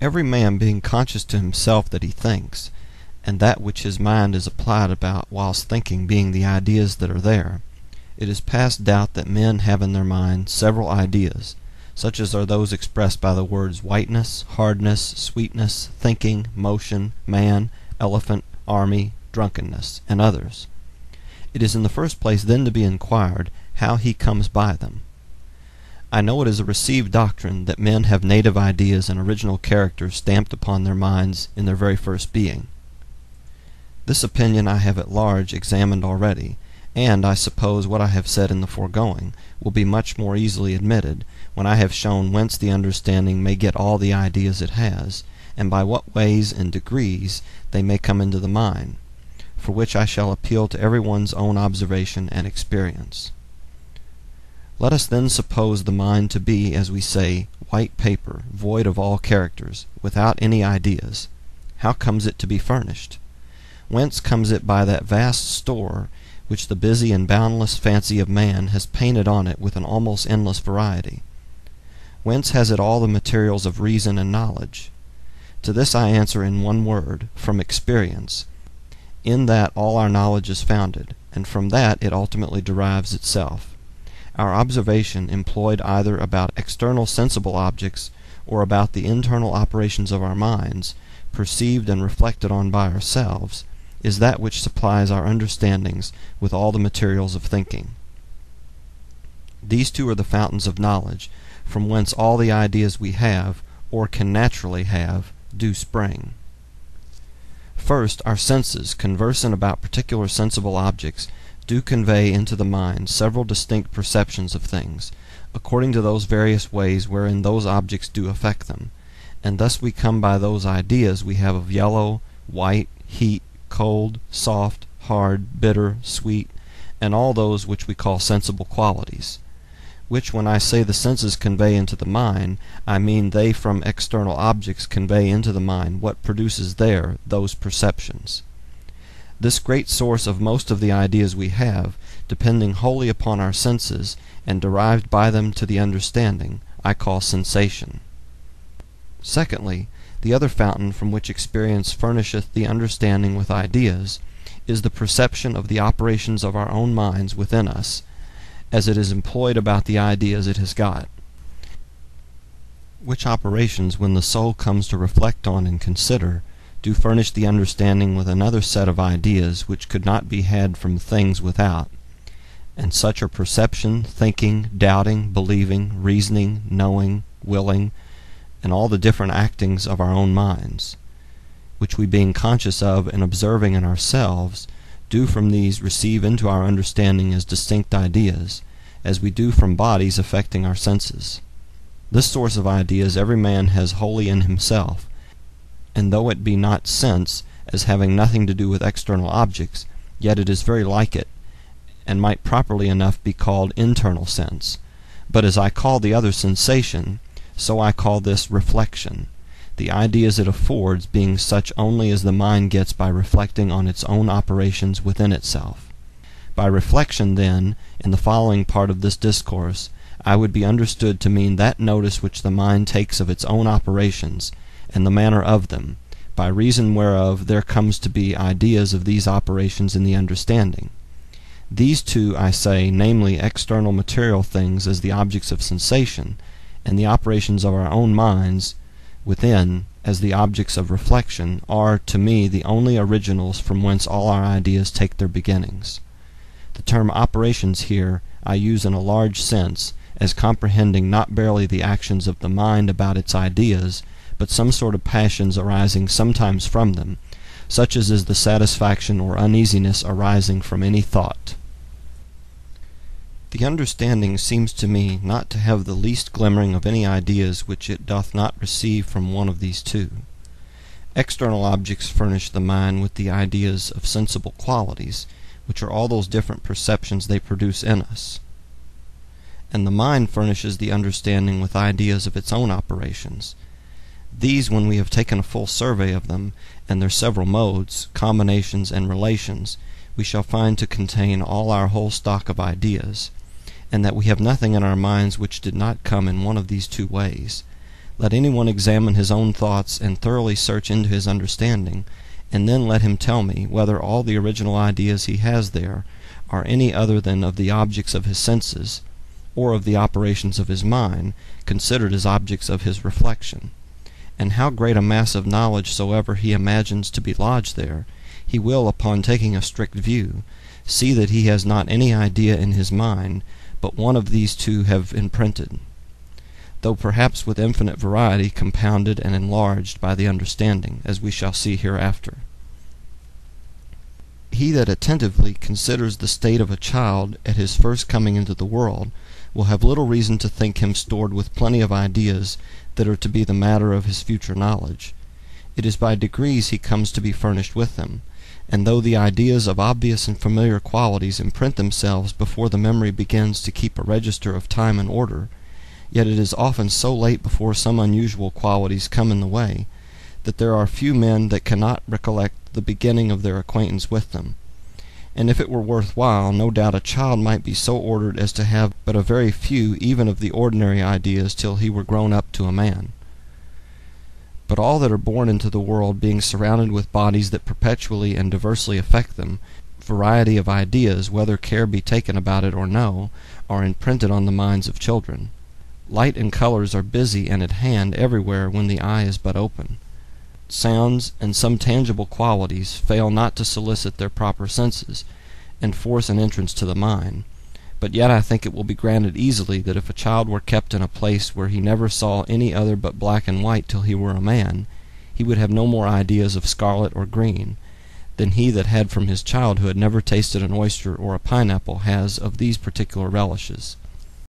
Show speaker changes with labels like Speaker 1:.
Speaker 1: Every man being conscious to himself that he thinks, and that which his mind is applied about whilst thinking being the ideas that are there, it is past doubt that men have in their mind several ideas, such as are those expressed by the words whiteness, hardness, sweetness, thinking, motion, man, elephant, army, drunkenness, and others. It is in the first place then to be inquired how he comes by them. I know it is a received doctrine that men have native ideas and original characters stamped upon their minds in their very first being. This opinion I have at large examined already, and I suppose what I have said in the foregoing will be much more easily admitted when I have shown whence the understanding may get all the ideas it has, and by what ways and degrees they may come into the mind, for which I shall appeal to every one's own observation and experience. Let us then suppose the mind to be, as we say, white paper, void of all characters, without any ideas. How comes it to be furnished? Whence comes it by that vast store which the busy and boundless fancy of man has painted on it with an almost endless variety? Whence has it all the materials of reason and knowledge? To this I answer in one word, from experience. In that all our knowledge is founded, and from that it ultimately derives itself. Our observation, employed either about external sensible objects or about the internal operations of our minds, perceived and reflected on by ourselves, is that which supplies our understandings with all the materials of thinking. These two are the fountains of knowledge, from whence all the ideas we have, or can naturally have, do spring. First, our senses, conversant about particular sensible objects, do convey into the mind several distinct perceptions of things, according to those various ways wherein those objects do affect them, and thus we come by those ideas we have of yellow, white, heat, cold, soft, hard, bitter, sweet, and all those which we call sensible qualities, which when I say the senses convey into the mind, I mean they from external objects convey into the mind what produces there those perceptions. This great source of most of the ideas we have, depending wholly upon our senses, and derived by them to the understanding, I call sensation. Secondly, the other fountain from which experience furnisheth the understanding with ideas, is the perception of the operations of our own minds within us, as it is employed about the ideas it has got. Which operations, when the soul comes to reflect on and consider, do furnish the understanding with another set of ideas which could not be had from things without, and such are perception, thinking, doubting, believing, reasoning, knowing, willing, and all the different actings of our own minds, which we being conscious of and observing in ourselves, do from these receive into our understanding as distinct ideas, as we do from bodies affecting our senses. This source of ideas every man has wholly in himself, and though it be not sense, as having nothing to do with external objects, yet it is very like it, and might properly enough be called internal sense. But as I call the other sensation, so I call this reflection, the ideas it affords being such only as the mind gets by reflecting on its own operations within itself. By reflection, then, in the following part of this discourse, I would be understood to mean that notice which the mind takes of its own operations, and the manner of them, by reason whereof there comes to be ideas of these operations in the understanding. These two, I say, namely external material things as the objects of sensation, and the operations of our own minds within as the objects of reflection, are to me the only originals from whence all our ideas take their beginnings. The term operations here I use in a large sense, as comprehending not barely the actions of the mind about its ideas, but some sort of passions arising sometimes from them, such as is the satisfaction or uneasiness arising from any thought. The understanding seems to me not to have the least glimmering of any ideas which it doth not receive from one of these two. External objects furnish the mind with the ideas of sensible qualities, which are all those different perceptions they produce in us. And the mind furnishes the understanding with ideas of its own operations. These, when we have taken a full survey of them, and their several modes, combinations, and relations, we shall find to contain all our whole stock of ideas, and that we have nothing in our minds which did not come in one of these two ways. Let anyone examine his own thoughts and thoroughly search into his understanding, and then let him tell me whether all the original ideas he has there are any other than of the objects of his senses, or of the operations of his mind, considered as objects of his reflection. And how great a mass of knowledge soever he imagines to be lodged there, he will, upon taking a strict view, see that he has not any idea in his mind, but one of these two have imprinted, though perhaps with infinite variety, compounded and enlarged by the understanding, as we shall see hereafter. He that attentively considers the state of a child at his first coming into the world will have little reason to think him stored with plenty of ideas that are to be the matter of his future knowledge. It is by degrees he comes to be furnished with them, and though the ideas of obvious and familiar qualities imprint themselves before the memory begins to keep a register of time and order, yet it is often so late before some unusual qualities come in the way, that there are few men that cannot recollect the beginning of their acquaintance with them. And if it were worth while, no doubt a child might be so ordered as to have but a very few even of the ordinary ideas till he were grown up to a man. But all that are born into the world, being surrounded with bodies that perpetually and diversely affect them, variety of ideas, whether care be taken about it or no, are imprinted on the minds of children. Light and colors are busy and at hand everywhere when the eye is but open. Sounds and some tangible qualities fail not to solicit their proper senses, and force an entrance to the mind. But yet I think it will be granted easily that if a child were kept in a place where he never saw any other but black and white till he were a man, he would have no more ideas of scarlet or green than he that had from his childhood never tasted an oyster or a pineapple has of these particular relishes.